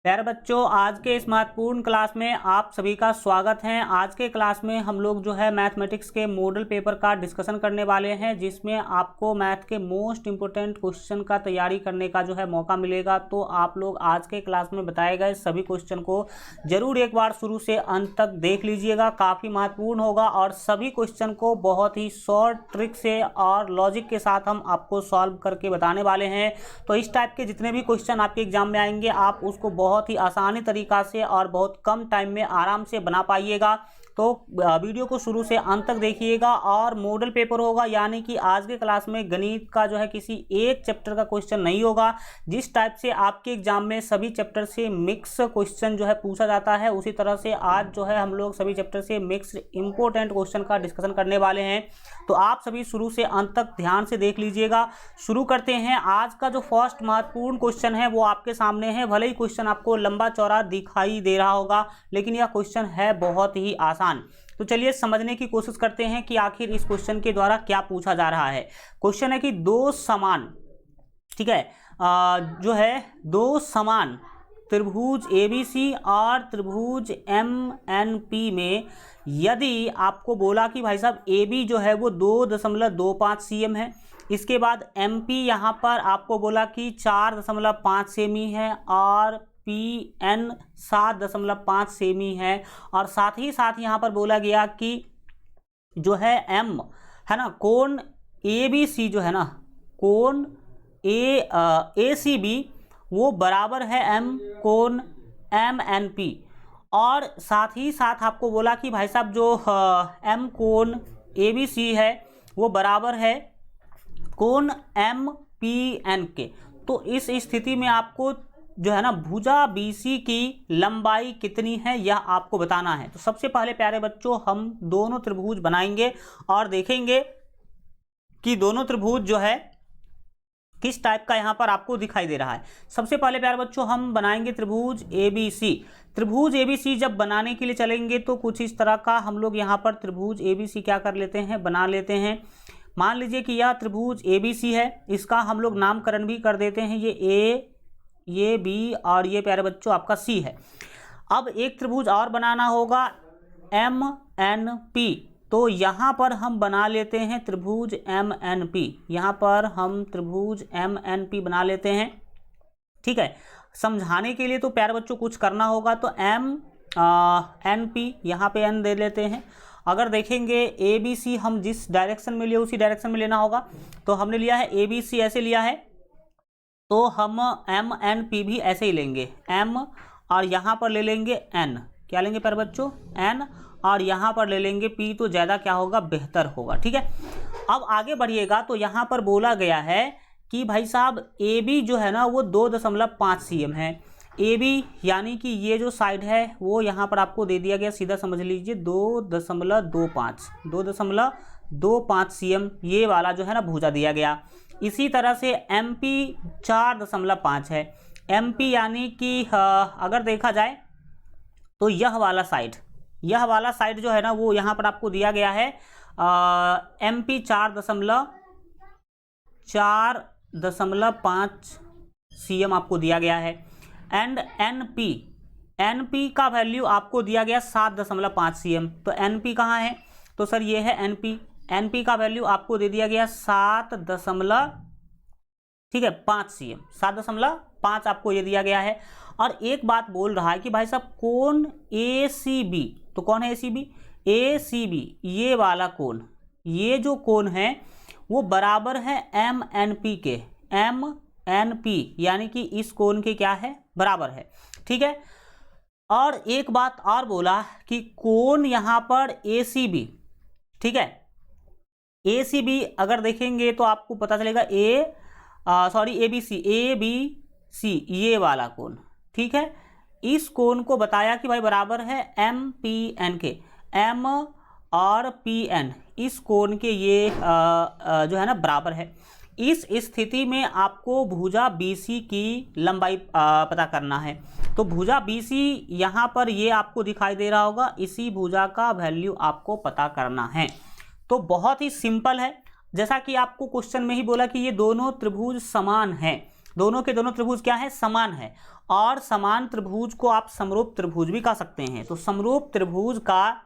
प्यारे बच्चों, आज के इस महत्वपूर्ण क्लास में आप सभी का स्वागत है। आज के क्लास में हम लोग जो है मैथमेटिक्स के मॉडल पेपर का डिस्कशन करने वाले हैं, जिसमें आपको मैथ के मोस्ट इंपोर्टेंट क्वेश्चन का तैयारी करने का जो है मौका मिलेगा। तो आप लोग आज के क्लास में बताए गए सभी क्वेश्चन को जरूर एक बार शुरू से अंत तक देख लीजिएगा, काफ़ी महत्वपूर्ण होगा और सभी क्वेश्चन को बहुत ही शॉर्ट ट्रिक से और लॉजिक के साथ हम आपको सॉल्व करके बताने वाले हैं। तो इस टाइप के जितने भी क्वेश्चन आपके एग्जाम में आएंगे, आप उसको बहुत ही आसानी तरीका से और बहुत कम टाइम में आराम से बना पाइएगा। तो वीडियो को शुरू से अंत तक देखिएगा। और मॉडल पेपर होगा, यानी कि आज के क्लास में गणित का जो है किसी एक चैप्टर का क्वेश्चन नहीं होगा। जिस टाइप से आपके एग्जाम में सभी चैप्टर से मिक्स क्वेश्चन जो है पूछा जाता है, उसी तरह से आज जो है हम लोग सभी चैप्टर से मिक्स इंपोर्टेंट क्वेश्चन का डिस्कशन करने वाले हैं। तो आप सभी शुरू से अंत तक ध्यान से देख लीजिएगा। शुरू करते हैं। आज का जो फर्स्ट महत्वपूर्ण क्वेश्चन है वो आपके सामने है। भले ही क्वेश्चन आपको लंबा चौड़ा दिखाई दे रहा होगा, लेकिन यह क्वेश्चन है बहुत ही आसान। तो चलिए समझने की कोशिश करते हैं कि आखिर इस क्वेश्चन के द्वारा क्या पूछा जा रहा है। क्वेश्चन है कि दो समान, ठीक है, जो है दो समान त्रिभुज एबीसी और त्रिभुज एमएनपी में यदि आपको बोला कि भाई साहब AB जो है वो 2.25 cm है, इसके बाद MP यहाँ पर आपको बोला कि 4.5 सेमी है और PN 7.5 सेमी है, और साथ ही साथ यहाँ पर बोला गया कि जो है M है ना, कोण ABC जो है ना, कोण ACB वो बराबर है M कोण MNP। और साथ ही साथ आपको बोला कि भाई साहब जो M कोण ABC है वो बराबर है कोण MPN के। तो इस स्थिति में आपको जो है ना भुजा BC की लंबाई कितनी है यह आपको बताना है। तो सबसे पहले प्यारे बच्चों हम दोनों त्रिभुज बनाएंगे और देखेंगे कि दोनों त्रिभुज जो है किस टाइप का यहाँ पर आपको दिखाई दे रहा है। सबसे पहले प्यारे बच्चों हम बनाएंगे त्रिभुज ABC। त्रिभुज ABC जब बनाने के लिए चलेंगे तो कुछ इस तरह का हम लोग यहाँ पर त्रिभुज ABC क्या कर लेते हैं, बना लेते हैं। मान लीजिए कि यह त्रिभुज ABC है, इसका हम लोग नामकरण भी कर देते हैं, ये A, ये B और ये प्यारे बच्चों आपका C है। अब एक त्रिभुज और बनाना होगा MNP। तो यहाँ पर हम बना लेते हैं त्रिभुज MNP। यहाँ पर हम त्रिभुज MNP बना लेते हैं, ठीक है। समझाने के लिए तो प्यारे बच्चों कुछ करना होगा, तो MNP यहाँ पे N दे लेते हैं। अगर देखेंगे ABC हम जिस डायरेक्शन में लिए उसी डायरेक्शन में लेना होगा। तो हमने लिया है ABC ऐसे लिया है, तो हम MNP भी ऐसे ही लेंगे, M और यहाँ पर ले लेंगे N। क्या लेंगे प्यारे बच्चों, N, और यहाँ पर ले लेंगे P। तो ज़्यादा क्या होगा, बेहतर होगा, ठीक है। अब आगे बढ़िएगा तो यहाँ पर बोला गया है कि भाई साहब AB जो है ना वो 2.5 cm है। AB यानी कि ये जो साइड है वो यहाँ पर आपको दे दिया गया, सीधा समझ लीजिए 2.25 cm ये वाला जो है ना भुजा दिया गया। इसी तरह से MP 4.5 है। MP यानी कि अगर देखा जाए तो यह वाला साइड जो है ना वो यहाँ पर आपको दिया गया है MP 4.5 cm आपको दिया गया है। एंड NP का वैल्यू आपको दिया गया 7.5 cm। तो NP कहाँ है, तो सर ये है NP का वैल्यू आपको दे दिया गया 7.5 cm, 7.5 आपको ये दिया गया है। और एक बात बोल रहा है कि भाई साहब कोण ACB, तो कौन है ACB ये वाला कोण, ये जो कोण है वो बराबर है MNP के, MNP यानी कि इस कोण के क्या है, बराबर है, ठीक है। और एक बात और बोला कि कोण यहाँ पर ACB, ठीक है, ACB अगर देखेंगे तो आपको पता चलेगा ABC ये वाला कोण, ठीक है। इस कोण को बताया कि भाई बराबर है MPN के, M और PN इस कोण के ये जो है ना बराबर है। इस स्थिति में आपको भुजा BC की लंबाई पता करना है। तो भुजा BC यहाँ पर ये आपको दिखाई दे रहा होगा, इसी भुजा का वैल्यू आपको पता करना है। तो बहुत ही सिंपल है, जैसा कि आपको क्वेश्चन में ही बोला कि ये दोनों त्रिभुज समान हैं। दोनों के दोनों त्रिभुज क्या है, समान है। और समान त्रिभुज को आप समरूप त्रिभुज भी कह सकते हैं। तो समरूप त्रिभुज का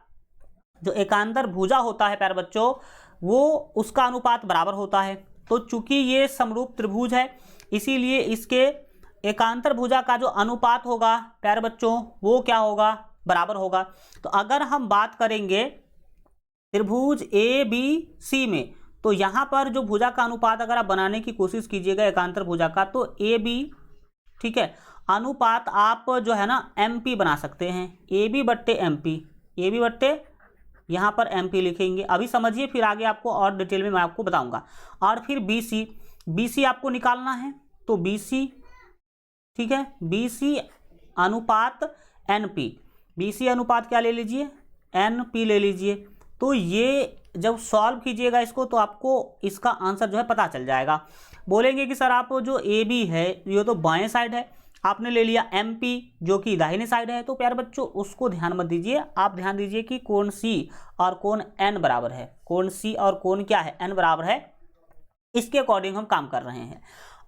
जो एकांतर भुजा होता है प्यारे बच्चों, वो उसका अनुपात बराबर होता है। तो चूंकि ये समरूप त्रिभुज है, इसीलिए इसके एकांतर भुजा का जो अनुपात होगा प्यारे बच्चों, वो क्या होगा, बराबर होगा। तो अगर हम बात करेंगे त्रिभुज ए बी सी में, तो यहाँ पर जो भुजा का अनुपात अगर आप बनाने की कोशिश कीजिएगा एकांतर भुजा का, तो ए बी, ठीक है, अनुपात आप जो है ना एम पी बना सकते हैं, ए बी बट्टे एम पी, ए बी बट्टे यहाँ पर एम पी लिखेंगे। अभी समझिए, फिर आगे आपको और डिटेल में मैं आपको बताऊंगा। और फिर बी सी, बी सी आपको निकालना है, तो बी सी, ठीक है, बी सी अनुपात एन पी, बी सी अनुपात क्या ले लीजिए, एन पी ले लीजिए। तो ये जब सॉल्व कीजिएगा इसको, तो आपको इसका आंसर जो है पता चल जाएगा। बोलेंगे कि सर आप जो ए बी है ये तो बाएं साइड है, आपने ले लिया एम पी जो कि दाहिने साइड है। तो प्यारे बच्चों उसको ध्यान मत दीजिए, आप ध्यान दीजिए कि कोण सी और कोण एन बराबर है, कोण सी और कोण क्या है, एन बराबर है, इसके अकॉर्डिंग हम काम कर रहे हैं।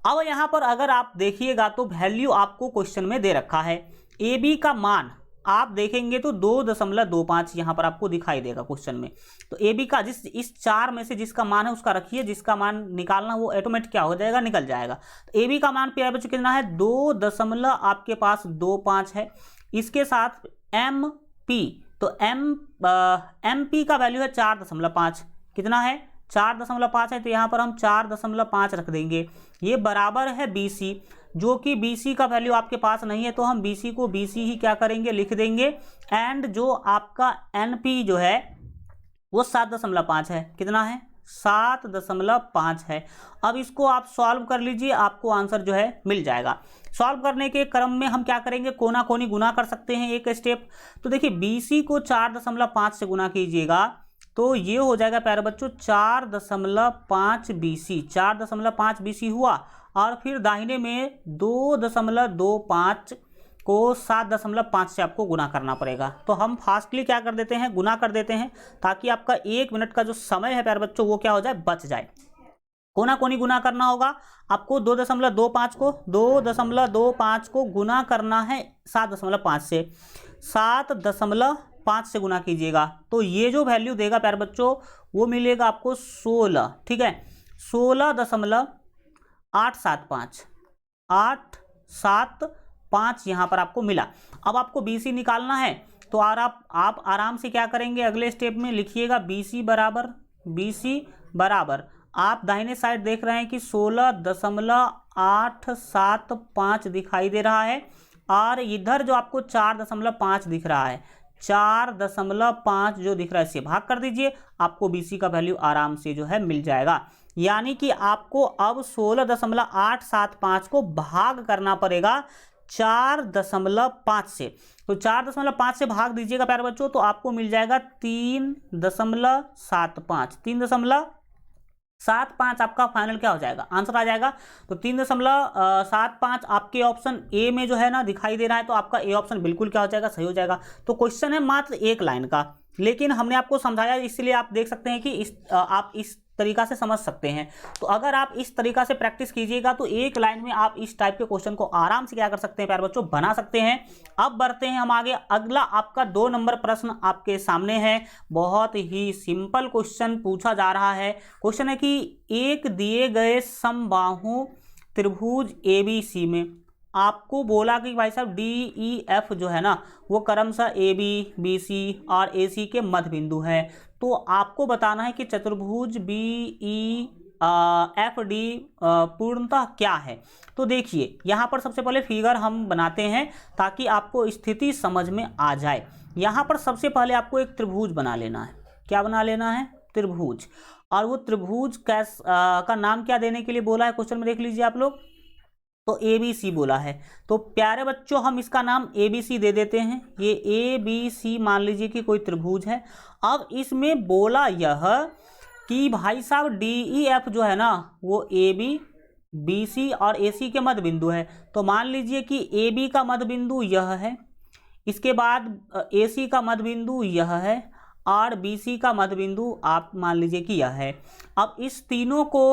अब यहाँ पर अगर आप देखिएगा तो वैल्यू आपको क्वेश्चन में दे रखा है, ए बी का मान आप देखेंगे तो 2.25 यहाँ पर आपको दिखाई देगा क्वेश्चन में। तो ए बी का इस चार में से जिसका मान है उसका रखिए, जिसका मान निकालना वो ऑटोमेटिक क्या हो जाएगा, निकल जाएगा। तो ए बी का मान प्यारे बच्चों कितना है, 2.25 है। इसके साथ एम पी, तो एम पी का वैल्यू है 4.5, कितना है, 4.5 है। तो यहाँ पर हम 4.5 रख देंगे। ये बराबर है बी सी, जो कि BC का वैल्यू आपके पास नहीं है, तो हम BC को BC ही क्या करेंगे, लिख देंगे। एंड जो आपका NP जो है वो 7.5 है, कितना है, 7.5 है। अब इसको आप सॉल्व कर लीजिए, आपको आंसर जो है मिल जाएगा। सॉल्व करने के क्रम में हम क्या करेंगे, कोना कोनी गुना कर सकते हैं एक स्टेप। तो देखिए BC को 4.5 से गुना कीजिएगा, तो ये हो जाएगा प्यारे बच्चों 4.5 BC, 4.5 BC हुआ। और फिर दाहिने में 2.25 को 7.5 से आपको गुना करना पड़ेगा। तो हम फास्टली क्या कर देते हैं, गुना कर देते हैं, ताकि आपका 1 मिनट का जो समय है प्यारे बच्चों वो क्या हो जाए, बच जाए। कोना कोनी गुना करना होगा आपको, 2.25 को गुना करना है 7.5 से, 7.5 से गुना कीजिएगा। तो ये जो वैल्यू देगा प्यारे बच्चों वो मिलेगा आपको 16, ठीक है, 16.875 यहाँ पर आपको मिला। अब आपको BC निकालना है, तो आप आराम से क्या करेंगे, अगले स्टेप में लिखिएगा BC बराबर आप दाहिने साइड देख रहे हैं कि 16.875 दिखाई दे रहा है, और इधर जो आपको 4.5 दिख रहा है, 4.5 जो दिख रहा है इससे भाग कर दीजिए, आपको BC का वैल्यू आराम से जो है मिल जाएगा। यानी कि आपको अब 16.875 को भाग करना पड़ेगा 4.5 से। तो 4.5 से भाग दीजिएगा प्यारे बच्चों, तो आपको मिल जाएगा 3.75, 3.75 आपका फाइनल क्या हो जाएगा, आंसर आ जाएगा। तो 3.75 आपके ऑप्शन ए में जो है ना दिखाई दे रहा है, तो आपका ए ऑप्शन बिल्कुल क्या हो जाएगा, सही हो जाएगा। तो क्वेश्चन है मात्र एक लाइन का, लेकिन हमने आपको समझाया, इसलिए आप देख सकते हैं कि आप इस तरीका से समझ सकते हैं। तो अगर आप इस तरीका से प्रैक्टिस कीजिएगा तो एक लाइन में आप इस टाइप के क्वेश्चन को आराम से क्या कर सकते हैं प्यारे बच्चों, बना सकते हैं। अब बढ़ते हैं हम आगे, अगला आपका 2 नंबर प्रश्न आपके सामने है। बहुत ही सिंपल क्वेश्चन पूछा जा रहा है। क्वेश्चन है कि एक दिए गए समबाहु त्रिभुज ABC में आपको बोला कि भाई साहब DEF जो है ना वो क्रमशः AB, BC और AC के मध्य बिंदु है। तो आपको बताना है कि चतुर्भुज BEFD पूर्णतः क्या है। तो देखिए यहाँ पर सबसे पहले फिगर हम बनाते हैं ताकि आपको स्थिति समझ में आ जाए। यहाँ पर सबसे पहले आपको एक त्रिभुज बना लेना है। क्या बना लेना है, त्रिभुज। और वो त्रिभुज का नाम क्या देने के लिए बोला है क्वेश्चन में, देख लीजिए आप लोग, तो ABC बोला है। तो प्यारे बच्चों हम इसका नाम ABC दे देते हैं। ये ABC मान लीजिए कि कोई त्रिभुज है। अब इसमें बोला यह कि भाई साहब DEF जो है ना वो AB, BC और AC के मध्य बिंदु है। तो मान लीजिए कि AB का मध्य बिंदु यह है, इसके बाद AC का मध्य बिंदु यह है, और BC का मध्य बिंदु आप मान लीजिए कि यह है। अब इस तीनों को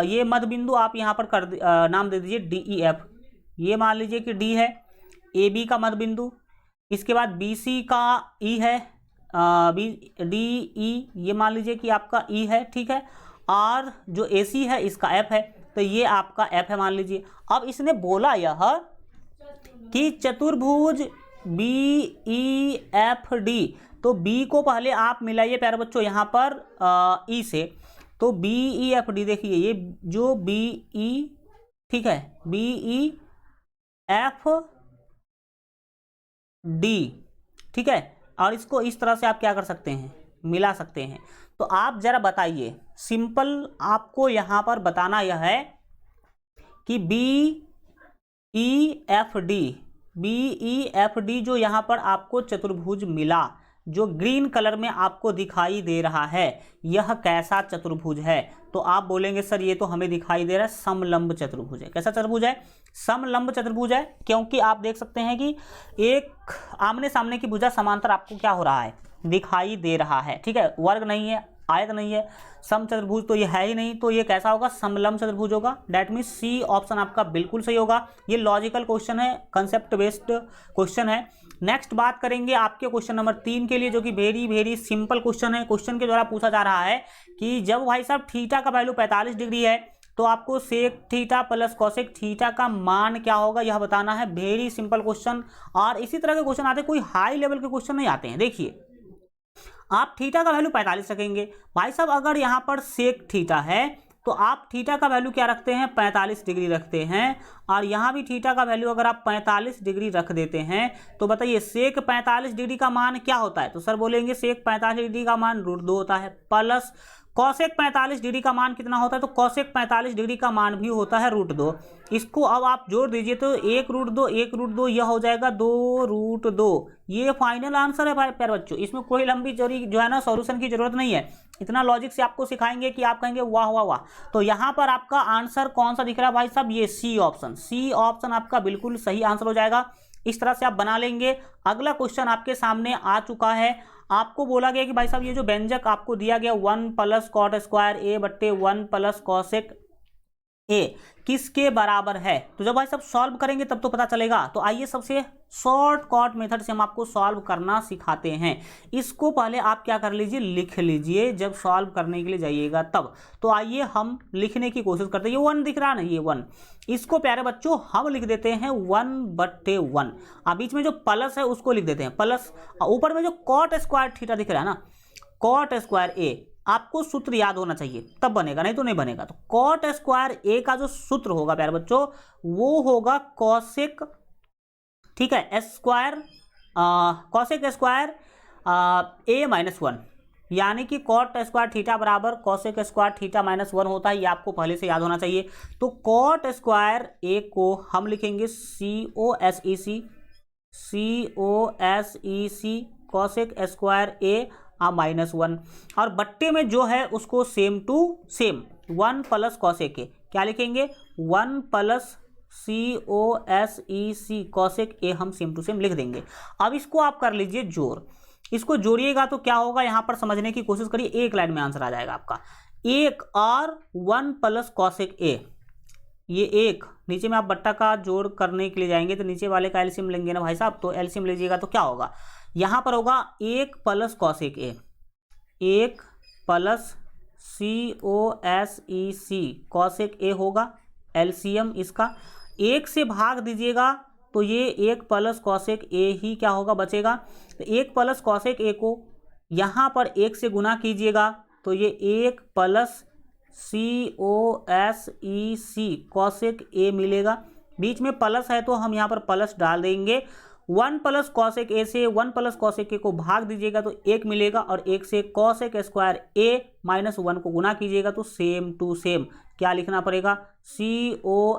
ये मध्य बिंदु आप यहाँ पर नाम दे दीजिए DEF। ये मान लीजिए कि D है AB का मध्य बिंदु, इसके बाद BC का E है, DE ये मान लीजिए कि आपका E है, ठीक है, और जो AC है इसका F है, तो ये आपका F है मान लीजिए। अब इसने बोला यह कि चतुर्भुज BEFD, तो B को पहले आप मिलाइए प्यारे बच्चों यहाँ पर E से, तो BEFD देखिए ये जो BE, ठीक है, BEFD, ठीक है, और इसको इस तरह से आप क्या कर सकते हैं, मिला सकते हैं। तो आप जरा बताइए, सिंपल आपको यहाँ पर बताना यह है कि BEFD जो यहाँ पर आपको चतुर्भुज मिला, जो ग्रीन कलर में आपको दिखाई दे रहा है, यह कैसा चतुर्भुज है? तो आप बोलेंगे सर ये तो हमें दिखाई दे रहा है समलंब चतुर्भुज है। कैसा चतुर्भुज है? समलंब चतुर्भुज है, क्योंकि आप देख सकते हैं कि एक आमने सामने की भुजा समांतर आपको क्या हो रहा है, दिखाई दे रहा है, ठीक है, वर्ग नहीं है, आयत नहीं है, सम चतुर्भुज तो ये है ही नहीं, तो ये कैसा होगा, समलंब चतुर्भुज होगा। डेट मीन्स सी ऑप्शन आपका बिल्कुल सही होगा। ये लॉजिकल क्वेश्चन है, कंसेप्ट बेस्ड क्वेश्चन है। नेक्स्ट बात करेंगे आपके क्वेश्चन नंबर 3 के लिए, जो कि वेरी सिंपल क्वेश्चन है। क्वेश्चन के द्वारा पूछा जा रहा है कि जब भाई साहब थीटा का वैल्यू 45 डिग्री है तो आपको sec theta plus cosec theta का मान क्या होगा, यह बताना है। Very simple question. और इसी तरह के क्वेश्चन आते हैं, कोई हाई लेवल के क्वेश्चन नहीं आते हैं। देखिए आप थीटा का वैल्यू 45 रखेंगे, भाई साहब अगर यहाँ पर सेक थीटा है तो आप थीटा का वैल्यू क्या रखते हैं, 45 डिग्री रखते हैं, और यहाँ भी थीटा का वैल्यू अगर आप 45 डिग्री रख देते हैं तो बताइए सेक 45 डिग्री का मान क्या होता है? तो सर बोलेंगे सेक 45 डिग्री का मान √2 होता है, प्लस कॉसेक 45 डिग्री का मान कितना होता है, तो कॉसेक 45 डिग्री का मान भी होता है √2। इसको अब आप जोड़ दीजिए तो 1√2 यह हो जाएगा 2√2। ये फाइनल आंसर है प्यारे बच्चों। इसमें कोई लंबी चौड़ी जो है ना सॉल्यूशन की जरूरत नहीं है। इतना लॉजिक से आपको सिखाएंगे कि आप कहेंगे वाह वाह वाह। तो यहाँ पर आपका आंसर कौन सा दिख रहा है भाई साहब, ये सी ऑप्शन आपका बिल्कुल सही आंसर हो जाएगा। इस तरह से आप बना लेंगे। अगला क्वेश्चन आपके सामने आ चुका है। आपको बोला गया कि भाई साहब ये जो व्यंजक आपको दिया गया 1 + cot² a बट्टे 1 + cosec a किसके बराबर है, तो जब भाई साहब सॉल्व करेंगे तब तो पता चलेगा। तो आइए सबसे शॉर्टकट मेथड से हम आपको सॉल्व करना सिखाते हैं। इसको पहले आप क्या कर लीजिए, लिख लीजिए जब सॉल्व करने के लिए जाइएगा तब। तो आइए हम लिखने की कोशिश करते हैं। ये 1 दिख रहा है ना, ये 1, इसको प्यारे बच्चों हम लिख देते हैं 1/1। अब बीच में जो प्लस है उसको लिख देते हैं प्लस, ऊपर में जो cot² थीटा दिख रहा है ना, cot² a, आपको सूत्र याद होना चाहिए तब बनेगा, नहीं तो नहीं बनेगा। तो cot² a का जो सूत्र होगा प्यारे बच्चों वो होगा cosec, ठीक है, स्क्वायर cosec स्क्वायर a-1, यानी कि cot² थीटा बराबर cosec² थीटा -1 होता है। ये आपको पहले से याद होना चाहिए। तो cot² a को हम लिखेंगे cosec² a -1, और बट्टे में जो है उसको same to same 1 + cosec a क्या लिखेंगे, 1 + cosec a हम सेम टू सेम लिख देंगे। अब इसको आप कर लीजिए जोड़, इसको जोड़िएगा तो क्या होगा, यहाँ पर समझने की कोशिश करिए, एक लाइन में आंसर आ जाएगा आपका। 1 और 1 + cosec a, ये एक नीचे में आप बट्टा का जोड़ करने के लिए जाएंगे तो नीचे वाले का एलसीएम लेंगे ना भाई साहब, तो एलसीएम लीजिएगा तो क्या होगा, यहाँ पर होगा 1 + cosec a, 1 + cosec a होगा एलसीएम इसका। 1 से भाग दीजिएगा तो ये 1 + cosec a ही क्या होगा, बचेगा। तो 1 + cosec a को यहाँ पर 1 से गुना कीजिएगा तो ये 1 + cosec a मिलेगा। बीच में प्लस है तो हम यहाँ पर प्लस डाल देंगे। 1 + cosec a से 1 + cosec a को भाग दीजिएगा तो 1 मिलेगा, और 1 से cosec² a -1 को गुना कीजिएगा तो सेम टू सेम क्या लिखना पड़ेगा, cosec²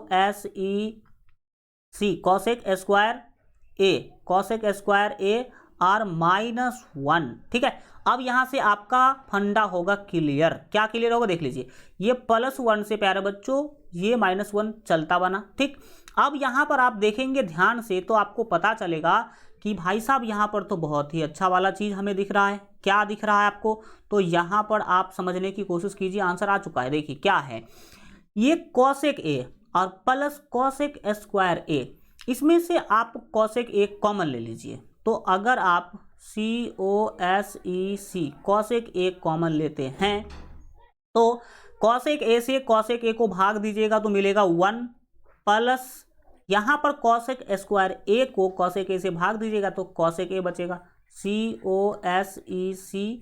a और -1, ठीक है। अब यहाँ से आपका फंडा होगा क्लियर। क्या क्लियर होगा, देख लीजिए, ये +1 से प्यारे बच्चों ये -1 चलता बना, ठीक। अब यहाँ पर आप देखेंगे ध्यान से तो आपको पता चलेगा कि भाई साहब यहाँ पर तो बहुत ही अच्छा वाला चीज़ हमें दिख रहा है। क्या दिख रहा है आपको? तो यहाँ पर आप समझने की कोशिश कीजिए, आंसर आ चुका है। देखिए क्या है, ये कॉसेक ए और प्लस कॉसेक स्क्वायर ए, इसमें से आप कॉसेक ए कॉमन ले लीजिए। तो अगर आप COSEC कॉसेक ए कॉमन लेते हैं तो कॉसेक ए से कॉसेक ए को भाग दीजिएगा तो मिलेगा 1 प्लस यहाँ पर कॉसेक स्क्वायर ए को कॉसेक ए से भाग दीजिएगा तो कॉसेक ए बचेगा, COSEC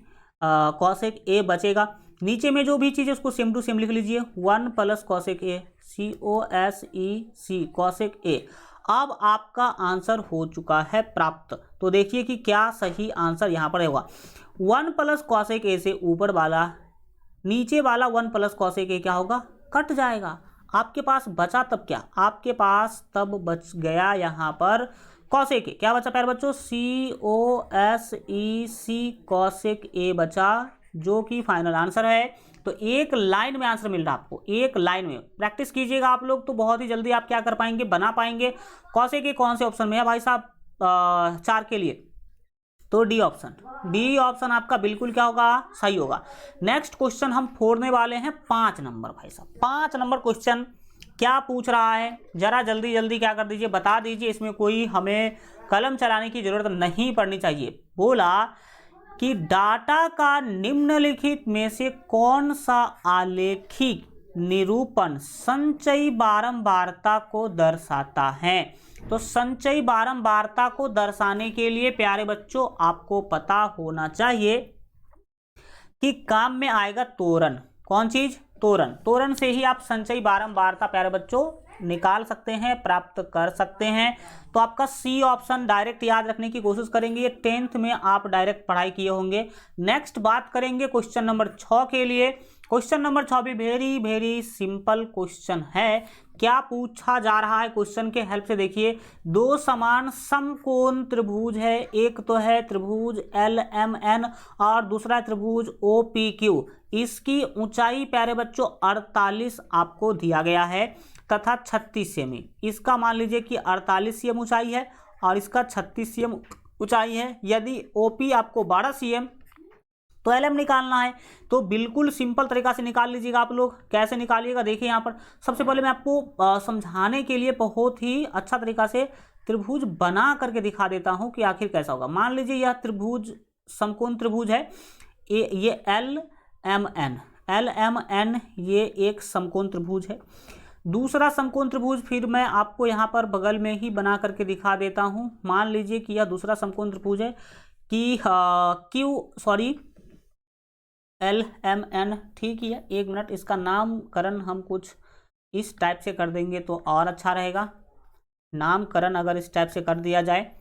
कॉसेक ए बचेगा। नीचे में जो भी चीज़ है उसको सेम टू सेम लिख लीजिए, 1 प्लस कॉसेक ए, COSEC कॉसेक ए। अब आपका आंसर हो चुका है प्राप्त। तो देखिए कि क्या सही आंसर यहाँ पर होगा। 1 प्लस कॉसेक ए से ऊपर वाला, नीचे वाला 1 प्लस कॉसेक ए क्या होगा, कट जाएगा। आपके पास बचा तब क्या, आपके पास तब बच गया यहाँ पर कॉसेक ए। क्या बचा प्यारे बच्चों, COSEC कॉसेक ए बचा, जो कि फाइनल आंसर है। तो एक लाइन में आंसर मिल रहा है आपको, एक लाइन में। प्रैक्टिस कीजिएगा आप लोग तो बहुत ही जल्दी आप क्या कर पाएंगे, बना पाएंगे। कॉसेक ए कौन से ऑप्शन में है भाई साहब, 4 के लिए? तो डी ऑप्शन, डी ऑप्शन आपका बिल्कुल क्या होगा, सही होगा। नेक्स्ट क्वेश्चन हम फोड़ने वाले हैं 5 नंबर भाई साहब। 5 नंबर क्वेश्चन क्या पूछ रहा है, जरा जल्दी जल्दी क्या कर दीजिए, बता दीजिए। इसमें कोई हमें कलम चलाने की जरूरत नहीं पड़नी चाहिए। बोला कि डाटा का निम्नलिखित में से कौन सा आलेखिक निरूपण संचयी बारंबारता को दर्शाता है। तो संचयी बारंबारता को दर्शाने के लिए प्यारे बच्चों आपको पता होना चाहिए कि काम में आएगा तोरण। कौन चीज, तोरण। तोरण से ही आप संचयी बारंबारता प्यारे बच्चों निकाल सकते हैं, प्राप्त कर सकते हैं। तो आपका सी ऑप्शन डायरेक्ट याद रखने की कोशिश करेंगे, ये 10th में आप डायरेक्ट पढ़ाई किए होंगे। नेक्स्ट बात करेंगे क्वेश्चन नंबर 6 के लिए। क्वेश्चन नंबर 6 भी वेरी वेरी सिंपल क्वेश्चन है। क्या पूछा जा रहा है क्वेश्चन के हेल्प से देखिए, 2 समान समकोण त्रिभुज है, एक तो है त्रिभुज LMN और दूसरा त्रिभुज OPQ। इसकी ऊंचाई प्यारे बच्चों 48 आपको दिया गया है तथा 36 सेमी। इसका मान लीजिए कि 48 cm ऊंचाई है और इसका 36 cm ऊंचाई है। यदि OP आपको 12 cm तो LM निकालना है, तो बिल्कुल सिंपल तरीका से निकाल लीजिएगा आप लोग। कैसे निकालिएगा देखिए, यहाँ पर सबसे पहले मैं आपको समझाने के लिए बहुत ही अच्छा तरीका से त्रिभुज बना करके दिखा देता हूँ कि आखिर कैसा होगा। मान लीजिए यह त्रिभुज समकोण त्रिभुज है, ये LMN ये एक समकोण त्रिभुज है। दूसरा समकोण त्रिभुज फिर मैं आपको यहाँ पर बगल में ही बना करके दिखा देता हूँ। मान लीजिए कि यह दूसरा समकोण त्रिभुज है कि LMN, ठीक ही है। एक मिनट, इसका नामकरण हम कुछ इस टाइप से कर देंगे तो और अच्छा रहेगा। नामकरण अगर इस टाइप से कर दिया जाए,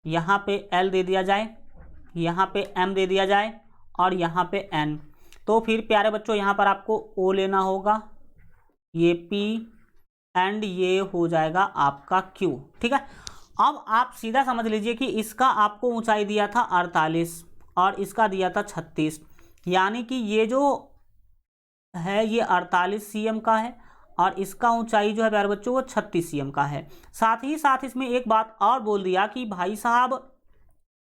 यहाँ पे L दे दिया जाए, यहाँ पे M दे दिया जाए और यहाँ पे N, तो फिर प्यारे बच्चों यहाँ पर आपको O लेना होगा, ये P एंड ये हो जाएगा आपका Q। ठीक है, अब आप सीधा समझ लीजिए कि इसका आपको ऊंचाई दिया था 48 और इसका दिया था 36, यानी कि ये जो है ये 48 cm का है और इसका ऊंचाई जो है प्यारे बच्चों वो 36 cm का है। साथ ही साथ इसमें एक बात और बोल दिया कि भाई साहब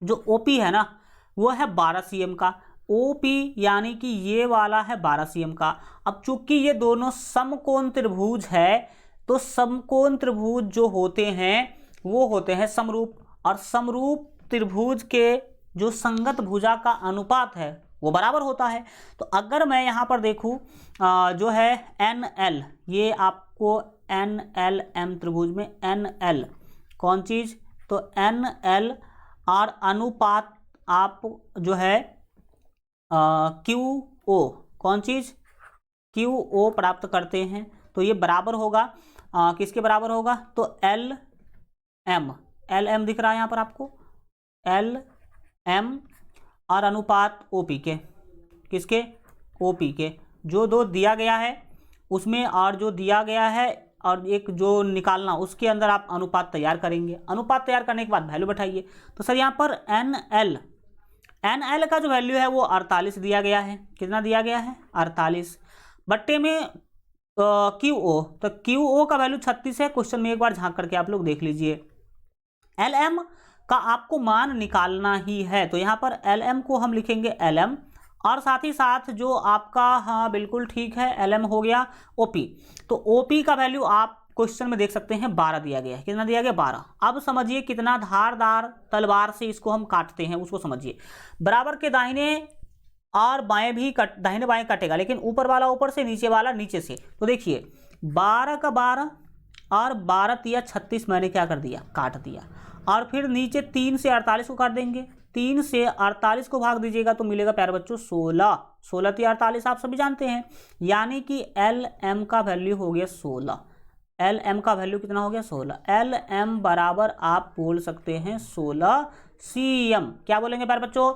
जो OP है ना वो है 12 cm का। OP यानी कि ये वाला है 12 cm का। अब चूंकि ये दोनों समकोण त्रिभुज है तो समकोण त्रिभुज जो होते हैं वो होते हैं समरूप, और समरूप त्रिभुज के जो संगत भुजा का अनुपात है वो बराबर होता है। तो अगर मैं यहाँ पर देखूँ जो है NL, ये आपको NLM त्रिभुज में NL कौन चीज़, तो NL और अनुपात आप जो है QO कौन चीज़, QO प्राप्त करते हैं। तो ये बराबर होगा किसके बराबर होगा, तो LM दिख रहा है यहाँ पर आपको, LM और अनुपात OP के, किसके, OP के। जो दो दिया गया है उसमें और जो दिया गया है और एक जो निकालना उसके अंदर आप अनुपात तैयार करेंगे। अनुपात तैयार करने के बाद वैल्यू बैठाइए। तो सर यहाँ पर NL का जो वैल्यू है वो 48 दिया गया है। कितना दिया गया है, 48 बट्टे में QO, तो QO का वैल्यू 36 है। क्वेश्चन में एक बार झांक करके आप लोग देख लीजिए। LM का आपको मान निकालना ही है। तो यहाँ पर LM को हम लिखेंगे LM, और साथ ही साथ जो आपका, हाँ बिल्कुल ठीक है, LM हो गया OP। तो OP का वैल्यू आप क्वेश्चन में देख सकते हैं 12 दिया गया है। कितना दिया गया? 12। अब समझिए कितना धारदार तलवार से इसको हम काटते हैं, उसको समझिए। बराबर के दाहिने और बाएं भी दाहिने बाएं कटेगा, लेकिन ऊपर वाला ऊपर से, नीचे वाला नीचे से। तो देखिए 12 का 12 और 12 तिया 36 मैंने क्या कर दिया? काट दिया। और फिर नीचे 3 से 48 को काट देंगे। 3 से 48 को भाग दीजिएगा तो मिलेगा प्यारे बच्चों 16। 16 तिया 48 आप सभी जानते हैं, यानी कि LM का वैल्यू हो गया 16। LM का वैल्यू कितना हो गया? 16। LM बराबर आप बोल सकते हैं 16 CM। क्या बोलेंगे प्यारे बच्चों?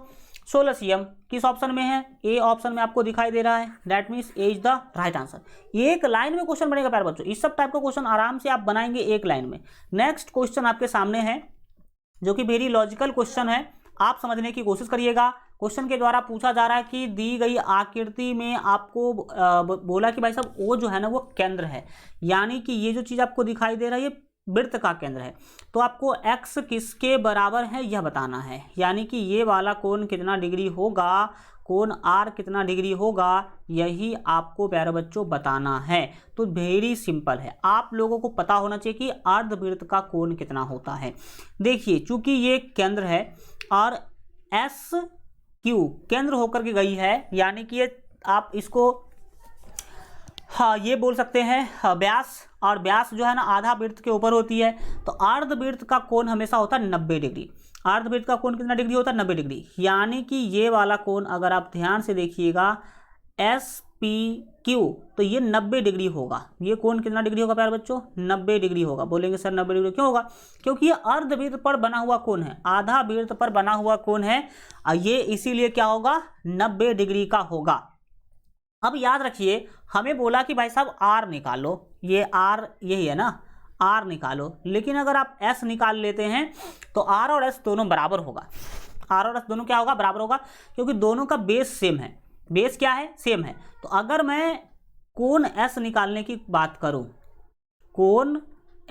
16 CM। किस ऑप्शन में है? ए ऑप्शन में आपको दिखाई दे रहा है। That means A is the right answer. एक लाइन में क्वेश्चन बनेगा प्यारे बच्चों। इस सब टाइप का क्वेश्चन आराम से आप बनाएंगे एक लाइन में। नेक्स्ट क्वेश्चन आपके सामने है, जो कि वेरी लॉजिकल क्वेश्चन है, आप समझने की कोशिश करिएगा। क्वेश्चन के द्वारा पूछा जा रहा है कि दी गई आकृति में आपको बोला कि भाई साहब O जो है ना वो केंद्र है, यानी कि ये जो चीज़ आपको दिखाई दे रहा है ये वृत्त का केंद्र है। तो आपको x किसके बराबर है यह बताना है, यानी कि ये वाला कोण कितना डिग्री होगा, कोण R कितना डिग्री होगा, यही आपको प्यारे बच्चों बताना है। तो वेरी सिंपल है, आप लोगों को पता होना चाहिए कि अर्धवृत्त का कोण कितना होता है। देखिए चूंकि ये केंद्र है और SQ केंद्र होकर के गई है, यानी कि ये आप इसको हाँ ये बोल सकते हैं व्यास, और व्यास जो है ना आधा वृत्त के ऊपर होती है। तो अर्धवृत्त का कोण हमेशा होता है 90 डिग्री। अर्धवृत्त का कोण कितना डिग्री होता है? 90 डिग्री। यानी कि ये वाला कोण अगर आप ध्यान से देखिएगा SPQ, तो ये 90 डिग्री होगा। ये कोण कितना डिग्री होगा प्यारे बच्चों? 90 डिग्री होगा। बोलेंगे सर 90 डिग्री क्यों होगा? क्योंकि ये अर्धवृत्त पर बना हुआ कोण है, आधा वृत्त पर बना हुआ कोण है, ये इसीलिए क्या होगा? 90 डिग्री का होगा। अब याद रखिए हमें बोला कि भाई साहब R निकालो, ये R यही है ना, R निकालो। लेकिन अगर आप S निकाल लेते हैं तो R और S दोनों बराबर होगा। R और S दोनों क्या होगा? बराबर होगा, क्योंकि दोनों का बेस सेम है। बेस क्या है? सेम है। तो अगर मैं कोण S निकालने की बात करूं, कोण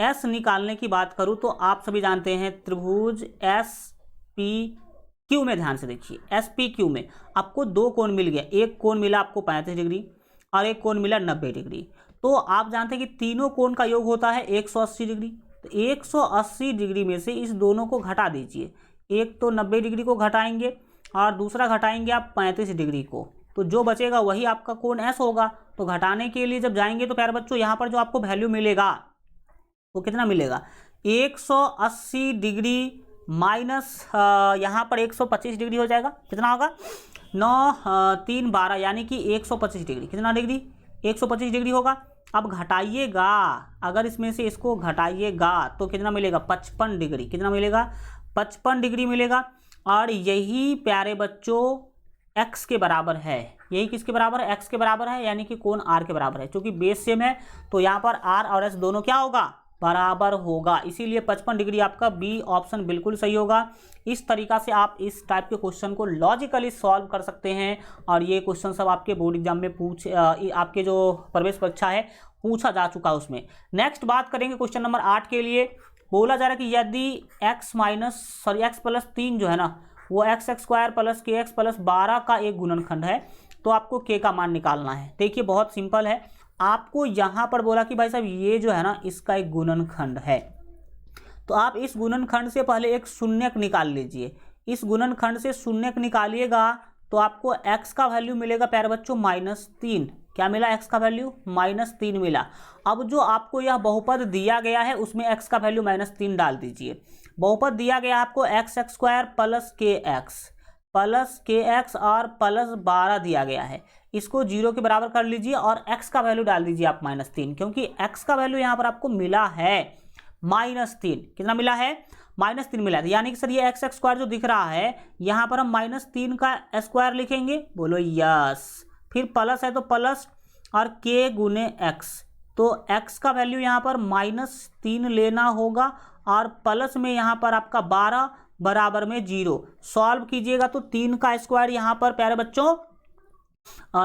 S निकालने की बात करूं, तो आप सभी जानते हैं त्रिभुज SPQ में ध्यान से देखिए, SPQ में आपको दो कोण मिल गया। एक कोण मिला आपको 35 डिग्री और एक कोण मिला 90 डिग्री। तो आप जानते हैं कि तीनों कोण का योग होता है 180 डिग्री। तो 180 डिग्री में से इस दोनों को घटा दीजिए। एक तो 90 डिग्री को घटाएंगे और दूसरा घटाएंगे आप 35 डिग्री को, तो जो बचेगा वही आपका कोण S होगा। तो घटाने के लिए जब जाएंगे तो प्यारे बच्चों यहाँ पर जो आपको वैल्यू मिलेगा वो कितना मिलेगा? 180 डिग्री माइनस यहाँ पर 125 डिग्री हो जाएगा। कितना होगा? 9 3 12, यानी कि 125 डिग्री। कितना डिग्री? 125 डिग्री होगा। अब घटाइएगा, अगर इसमें से इसको घटाइएगा तो कितना मिलेगा? 55 डिग्री। कितना मिलेगा? 55 डिग्री मिलेगा। और यही प्यारे बच्चों x के बराबर है। यही किसके बराबर है? x के बराबर है, यानी कि कोण R के बराबर है। क्योंकि बेस सेम है तो यहाँ पर R और S दोनों क्या होगा? बराबर होगा। इसीलिए 55 डिग्री आपका बी ऑप्शन बिल्कुल सही होगा। इस तरीका से आप इस टाइप के क्वेश्चन को लॉजिकली सॉल्व कर सकते हैं, और ये क्वेश्चन सब आपके बोर्ड एग्जाम में आपके जो प्रवेश परीक्षा है पूछा जा चुका है उसमें। नेक्स्ट बात करेंगे क्वेश्चन नंबर 8 के लिए। बोला जा रहा है कि यदि x प्लस 3 जो है ना वो x² प्लस kx प्लस 12 का एक गुणनखंड है, तो आपको k का मान निकालना है। देखिए बहुत सिंपल है, आपको यहाँ पर बोला कि भाई साहब ये जो है ना इसका एक गुणनखंड है, तो आप इस गुणनखंड से पहले एक शून्यक निकाल लीजिए। इस गुणनखंड से शून्यक निकालिएगा तो आपको x का वैल्यू मिलेगा प्यारे बच्चों -3। क्या मिला? x का वैल्यू -3 मिला। अब जो आपको यह बहुपद दिया गया है उसमें x का वैल्यू -3 डाल दीजिए। बहुपद दिया गया आपको x² प्लस kx और प्लस 12 दिया गया है। इसको 0 के बराबर कर लीजिए और x का वैल्यू डाल दीजिए आप -3, क्योंकि x का वैल्यू यहाँ पर आपको मिला है -3। कितना मिला है? -3 मिला है। यानी कि सर ये x² जो दिख रहा है यहाँ पर हम -3 का स्क्वायर लिखेंगे। बोलो यस। फिर प्लस है तो प्लस और k गुने x, तो x का वैल्यू यहाँ पर -3 लेना होगा और प्लस में यहाँ पर आपका 12 बराबर में 0। सॉल्व कीजिएगा तो 3 का स्क्वायर यहाँ पर प्यारे बच्चों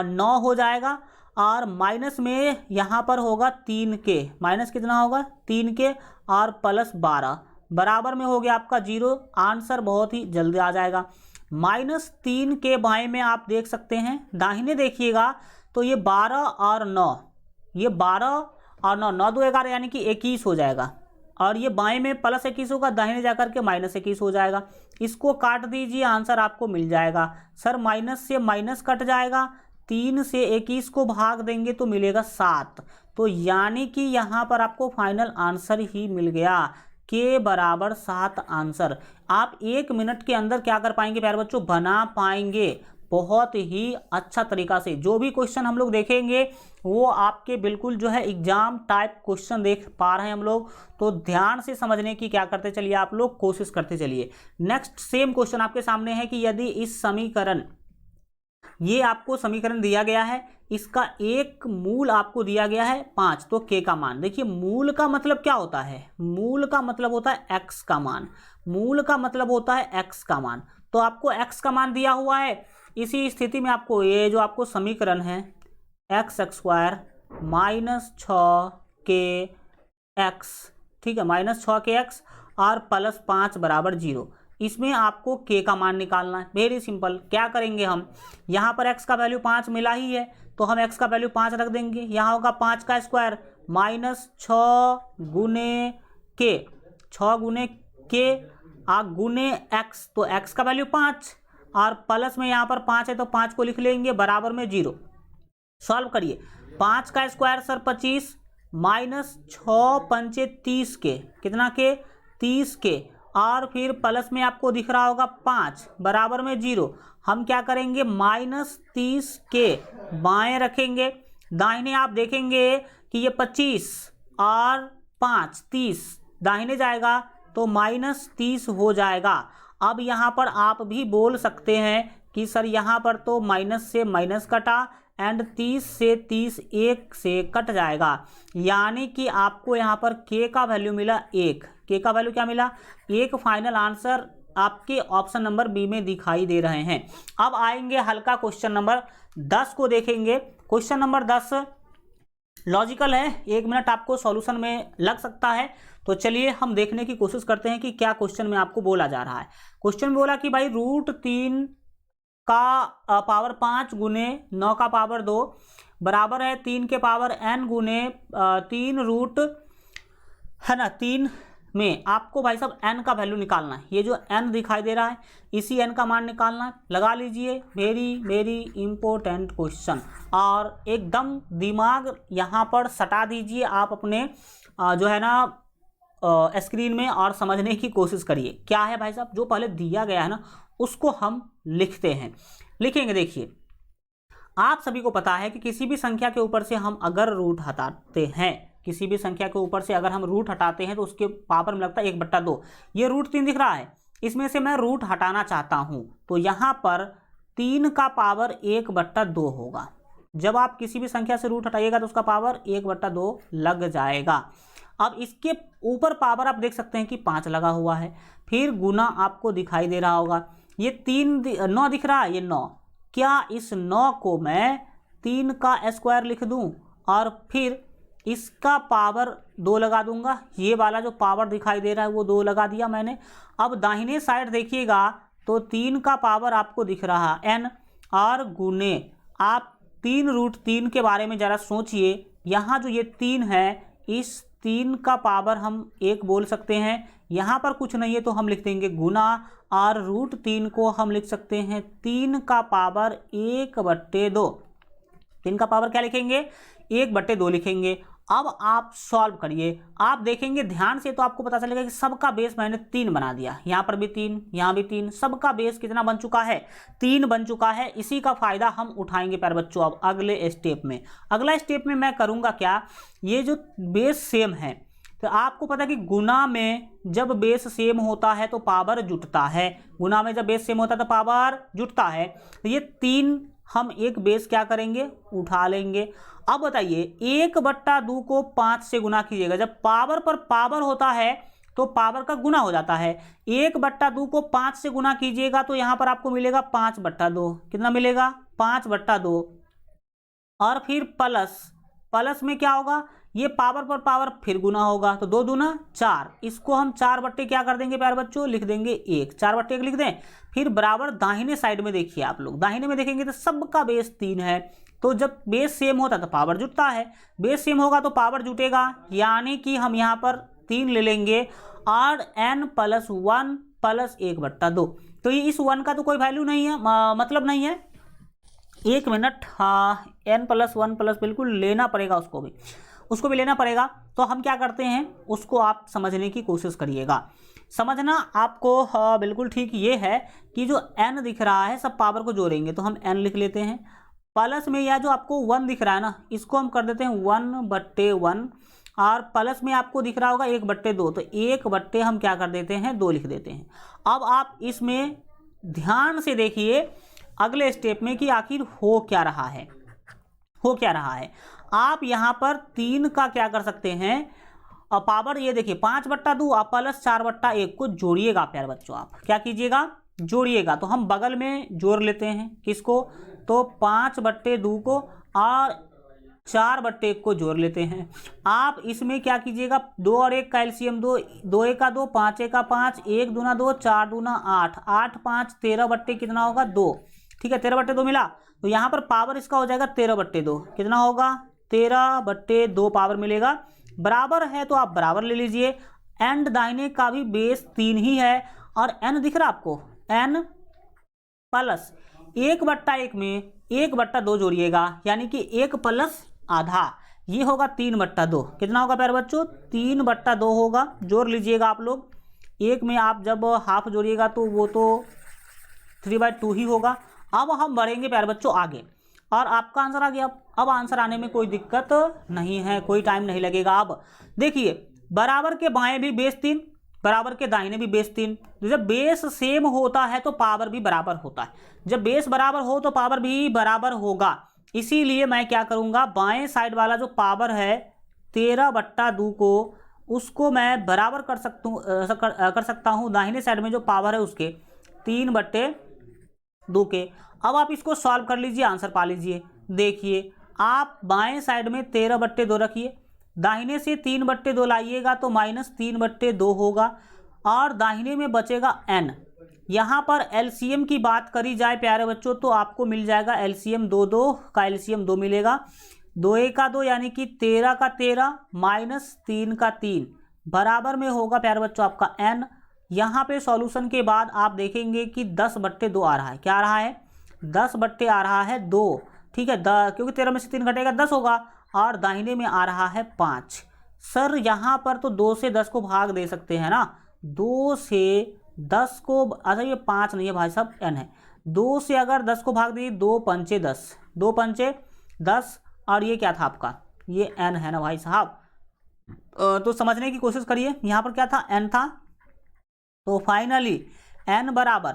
9 हो जाएगा, और माइनस में यहाँ पर होगा 3 के, माइनस कितना होगा? 3 के और प्लस 12, बराबर में हो गया आपका 0। आंसर बहुत ही जल्दी आ जाएगा। -3 के बाएं में आप देख सकते हैं, दाहिने देखिएगा तो ये 12 और 9, ये 12 और 9, 9 2 11 यानी कि 21 हो जाएगा। और ये बाएं में +21 होगा, दाहिने जाकर के -21 हो जाएगा। इसको काट दीजिए, आंसर आपको मिल जाएगा। सर माइनस से माइनस कट जाएगा, 3 से 21 को भाग देंगे तो मिलेगा 7। तो यानी कि यहाँ पर आपको फाइनल आंसर ही मिल गया, के बराबर 7 आंसर। आप 1 मिनट के अंदर क्या कर पाएंगे प्यारे बच्चों, बना पाएंगे बहुत ही अच्छा तरीका से। जो भी क्वेश्चन हम लोग देखेंगे वो आपके बिल्कुल जो है एग्जाम टाइप क्वेश्चन देख पा रहे हैं हम लोग, तो ध्यान से समझने की क्या करते चलिए आप लोग कोशिश करते चलिए। नेक्स्ट सेम क्वेश्चन आपके सामने है कि यदि इस समीकरण, ये आपको समीकरण दिया गया है, इसका एक मूल आपको दिया गया है 5, तो के का मान। देखिए मूल का मतलब क्या होता है, मूल का मतलब होता है एक्स का मान, मूल का मतलब होता है एक्स का मान। तो आपको एक्स का मान दिया हुआ है, इसी स्थिति में आपको ये जो आपको समीकरण है x² -6 के x, ठीक है, -6 के x और +5 बराबर 0, इसमें आपको k का मान निकालना है। वेरी सिंपल, क्या करेंगे हम, यहाँ पर x का वैल्यू 5 मिला ही है तो हम x का वैल्यू 5 रख देंगे। यहाँ होगा 5 का स्क्वायर -6 गुने k, 6 गुने k गुने x, तो x का वैल्यू 5 और प्लस में यहाँ पर 5 है तो 5 को लिख लेंगे बराबर में 0। सॉल्व करिए, 5 का स्क्वायर सर 25 -6 पंचे 30 के, कितना के 30 के, और फिर प्लस में आपको दिख रहा होगा 5 बराबर में 0। हम क्या करेंगे, -30 के बाएं रखेंगे, दाहिने आप देखेंगे कि ये 25 और 5 30 दाहिने जाएगा तो -30 हो जाएगा। अब यहाँ पर आप भी बोल सकते हैं कि सर यहाँ पर तो माइनस से माइनस कटा एंड 30 से 30 1 से कट जाएगा, यानी कि आपको यहाँ पर k का वैल्यू मिला 1। k का वैल्यू क्या मिला, 1। फाइनल आंसर आपके ऑप्शन नंबर बी में दिखाई दे रहे हैं। अब आएंगे हल्का क्वेश्चन नंबर 10 को देखेंगे। क्वेश्चन नंबर 10 लॉजिकल है, 1 मिनट आपको सॉल्यूशन में लग सकता है, तो चलिए हम देखने की कोशिश करते हैं कि क्या क्वेश्चन में आपको बोला जा रहा है। क्वेश्चन में बोला कि भाई √3 का पावर 5 गुने 9 का पावर 2 बराबर है 3 के पावर n गुने 3 रूट, है ना, 3 में आपको भाई साहब n का वैल्यू निकालना है। ये जो n दिखाई दे रहा है इसी n का मान निकालना है, लगा लीजिए। वेरी वेरी इंपॉर्टेंट क्वेश्चन, और एकदम दिमाग यहाँ पर सटा दीजिए आप अपने जो है ना स्क्रीन में, और समझने की कोशिश करिए। क्या है भाई साहब, जो पहले दिया गया है ना उसको हम लिखते हैं, लिखेंगे। देखिए आप सभी को पता है कि किसी भी संख्या के ऊपर से हम अगर रूट हटाते हैं, किसी भी संख्या के ऊपर से अगर हम रूट हटाते हैं तो उसके पावर में लगता है 1/2। ये √3 दिख रहा है, इसमें से मैं रूट हटाना चाहता हूं तो यहाँ पर 3 का पावर 1/2 होगा। जब आप किसी भी संख्या से रूट हटाइएगा तो उसका पावर 1/2 लग जाएगा। अब इसके ऊपर पावर आप देख सकते हैं कि 5 लगा हुआ है, फिर गुना आपको दिखाई दे रहा होगा, ये 9 दिख रहा है, ये 9। क्या इस 9 को मैं 3 का स्क्वायर लिख दूं और फिर इसका पावर 2 लगा दूंगा। ये वाला जो पावर दिखाई दे रहा है वो 2 लगा दिया मैंने। अब दाहिने साइड देखिएगा तो 3 का पावर आपको दिख रहा n, और गुने आप 3√3 के बारे में ज़रा सोचिए। यहाँ जो ये 3 है, इस 3 का पावर हम 1 बोल सकते हैं। यहाँ पर कुछ नहीं है तो हम लिख देंगे गुना, और √3 को हम लिख सकते हैं 3 का पावर 1/2। 3 का पावर क्या लिखेंगे, 1/2 लिखेंगे। अब आप सॉल्व करिए, आप देखेंगे ध्यान से तो आपको पता चलेगा कि सबका बेस मैंने 3 बना दिया। यहाँ पर भी 3, यहाँ भी 3, सबका बेस कितना बन चुका है, 3 बन चुका है। इसी का फायदा हम उठाएंगे प्यारे बच्चों अब अगले स्टेप में। अगला स्टेप में मैं करूँगा क्या, ये जो बेस सेम है तो आपको पता है कि गुना में जब बेस सेम होता है तो पावर जुटता है, गुना में जब बेस सेम होता है तो पावर जुटता है। तो ये 3 हम एक बेस क्या करेंगे, उठा लेंगे। अब बताइए 1/2 को 5 से गुना कीजिएगा। जब पावर पर पावर होता है तो पावर का गुना हो जाता है। 1/2 को 5 से गुना कीजिएगा तो यहाँ पर आपको मिलेगा 5/2। कितना मिलेगा, 5/2। और फिर प्लस में क्या होगा, ये पावर पर पावर फिर गुना होगा, तो 2 दूना 4, इसको हम 4 बट्टे क्या कर देंगे प्यारे बच्चों, लिख देंगे 1, 4 बट्टे 1 लिख दें। फिर बराबर दाहिने साइड में देखिए आप लोग, दाहिने में देखेंगे तो सबका बेस 3 है, तो जब बेस सेम होता है तो पावर जुटता है, बेस सेम होगा तो पावर जुटेगा, यानी कि हम यहाँ पर 3 ले लेंगे और n + 1 + 1/2। तो ये इस 1 का तो कोई वैल्यू नहीं है, मतलब नहीं है। 1 मिनट, हाँ n + 1 + बिल्कुल लेना पड़ेगा, उसको भी लेना पड़ेगा। तो हम क्या करते हैं, उसको आप समझने की कोशिश करिएगा। समझना आपको बिल्कुल ठीक ये है कि जो n दिख रहा है सब पावर को जोड़ेंगे, तो हम n लिख लेते हैं। प्लस में यह जो आपको 1 दिख रहा है ना, इसको हम कर देते हैं 1/1, और प्लस में आपको दिख रहा होगा 1/2, तो 1 हम क्या कर देते हैं 2 लिख देते हैं। अब आप इसमें ध्यान से देखिए अगले स्टेप में कि आखिर हो क्या रहा है। आप यहाँ पर 3 का क्या कर सकते हैं, पावर ये देखिए 5/2 और प्लस 4/1 को जोड़िएगा प्यारे बच्चों। आप क्या कीजिएगा, जोड़िएगा। तो हम बगल में जोड़ लेते हैं किसको, तो 5/2 को और 4/1 को जोड़ लेते हैं। आप इसमें क्या कीजिएगा, 2 और 1 का एलसीएम 2, 2 1 का 2, 5 1 का 5, 1 दूना 2, 4 दूना 8, 8 5 13 कितना होगा 2, ठीक है 13/2 मिला। तो यहाँ पर पावर इसका हो जाएगा 13/2, कितना होगा 13/2 पावर मिलेगा। बराबर है तो आप बराबर ले लीजिए, एंड दाहिने का भी बेस 3 ही है, और n दिख रहा आपको, n प्लस 1/1 में 1/2 जोड़िएगा, यानी कि 1 + आधा, ये होगा 3/2। कितना होगा प्यारे बच्चों, 3/2 होगा, जोड़ लीजिएगा आप लोग। 1 में आप जब हाफ जोड़िएगा तो वो तो 3/2 ही होगा। अब हम बढ़ेंगे प्यारे बच्चों आगे, और आपका आंसर आ गया। अब आंसर आने में कोई दिक्कत नहीं है, कोई टाइम नहीं लगेगा। अब देखिए बराबर के बाएं भी बेस 3, बराबर के दाहिने भी बेस 3। जब बेस सेम होता है तो पावर भी बराबर होता है, जब बेस बराबर हो तो पावर भी बराबर होगा। इसीलिए मैं क्या करूंगा, बाएं साइड वाला जो पावर है 13/2 को, उसको मैं बराबर कर सकता हूँ दाहिने साइड में जो पावर है उसके 3/2 के। अब आप इसको सॉल्व कर लीजिए, आंसर पा लीजिए। देखिए आप बाएं साइड में 13/2 रखिए, दाहिने से 3/2 लाइएगा तो -3/2 होगा, और दाहिने में बचेगा n। यहाँ पर एलसीएम की बात करी जाए प्यारे बच्चों तो आपको मिल जाएगा एलसीएम 2 का एलसीएम 2 मिलेगा, 2 1 का 2 यानी कि 13 का 13 -3 का 3 बराबर में होगा प्यारे बच्चों आपका n। यहाँ पे सॉल्यूशन के बाद आप देखेंगे कि 10/2 आ रहा है, क्या आ रहा है 10 आ रहा है 2, ठीक है, क्योंकि 13 में से 3 घटेगा 10 होगा, और दाहिने में आ रहा है 5। सर यहाँ पर तो 2 से 10 को भाग दे सकते हैं ना, 2 से 10 को, अच्छा ये 5 नहीं है भाई साहब, n है। 2 से अगर 10 को भाग दिए 2 पंचे 10, 2 पंचे 10, और ये क्या था आपका, ये n है ना भाई साहब। तो समझने की कोशिश करिए, यहाँ पर क्या था n था, तो फाइनली n बराबर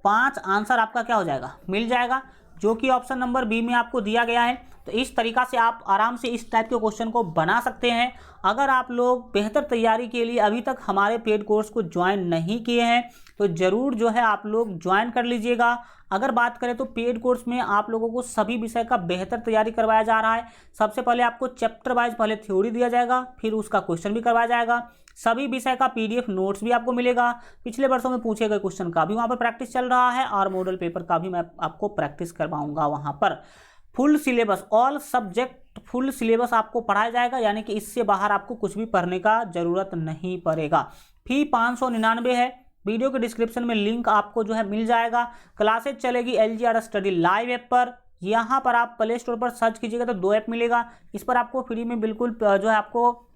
5 आंसर आपका क्या हो जाएगा, मिल जाएगा, जो कि ऑप्शन नंबर बी में आपको दिया गया है। तो इस तरीका से आप आराम से इस टाइप के क्वेश्चन को बना सकते हैं। अगर आप लोग बेहतर तैयारी के लिए अभी तक हमारे पेड कोर्स को ज्वाइन नहीं किए हैं तो ज़रूर जो है आप लोग ज्वाइन कर लीजिएगा। अगर बात करें तो पेड कोर्स में आप लोगों को सभी विषय का बेहतर तैयारी करवाया जा रहा है। सबसे पहले आपको चैप्टर वाइज पहले थ्योरी दिया जाएगा, फिर उसका क्वेश्चन भी करवाया जाएगा, सभी विषय का पीडीएफ नोट्स भी आपको मिलेगा, पिछले वर्षों में पूछे गए क्वेश्चन का भी वहाँ पर प्रैक्टिस चल रहा है, और मॉडल पेपर का भी मैं आपको प्रैक्टिस करवाऊंगा वहाँ पर। Full syllabus, all subject full syllabus आपको पढ़ाया जाएगा, यानी कि इससे बाहर आपको कुछ भी पढ़ने का जरूरत नहीं पड़ेगा। फी 599 है, वीडियो के डिस्क्रिप्शन में लिंक आपको जो है मिल जाएगा। क्लासेज चलेगी LGR स्टडी लाइव ऐप पर, यहाँ पर आप प्ले स्टोर पर सर्च कीजिएगा तो 2 ऐप मिलेगा, इस पर आपको फ्री में बिल्कुल जो है आपको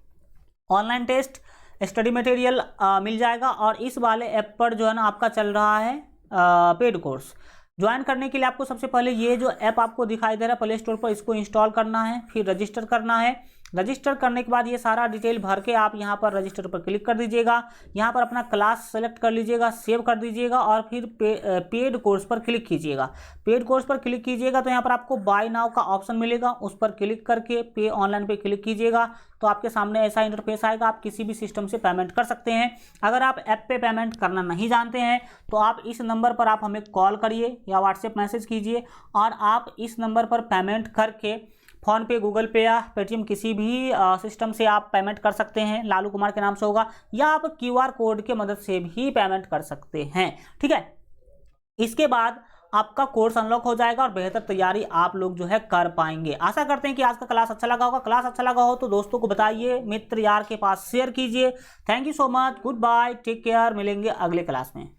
ऑनलाइन टेस्ट स्टडी मटेरियल मिल जाएगा, और इस वाले ऐप पर जो है ना आपका चल रहा है पेड कोर्स। ज्वाइन करने के लिए आपको सबसे पहले ये जो ऐप आपको दिखाई दे रहा है प्ले स्टोर पर, इसको इंस्टॉल करना है, फिर रजिस्टर करना है। रजिस्टर करने के बाद ये सारा डिटेल भर के आप यहाँ पर रजिस्टर पर क्लिक कर दीजिएगा, यहाँ पर अपना क्लास सेलेक्ट कर लीजिएगा, सेव कर दीजिएगा, और फिर पेड कोर्स पर क्लिक कीजिएगा। पेड कोर्स पर क्लिक कीजिएगा तो यहाँ पर आपको बाय नाउ का ऑप्शन मिलेगा, उस पर क्लिक करके पे ऑनलाइन पे क्लिक कीजिएगा तो आपके सामने ऐसा इंटरफेस आएगा। आप किसी भी सिस्टम से पेमेंट कर सकते हैं। अगर आप ऐप पे पेमेंट करना नहीं जानते हैं तो आप इस नंबर पर आप हमें कॉल करिए या व्हाट्सएप मैसेज कीजिए, और आप इस नंबर पर पेमेंट करके फ़ोन पे, गूगल पे या पेटीएम किसी भी सिस्टम से आप पेमेंट कर सकते हैं, लालू कुमार के नाम से होगा, या आप क्यूआर कोड के मदद से भी पेमेंट कर सकते हैं। ठीक है, इसके बाद आपका कोर्स अनलॉक हो जाएगा और बेहतर तैयारी आप लोग जो है कर पाएंगे। आशा करते हैं कि आज का क्लास अच्छा लगा होगा। क्लास अच्छा लगा हो तो दोस्तों को बताइए, मित्र यार के पास शेयर कीजिए। Thank you so much, good bye, take care, मिलेंगे अगले क्लास में।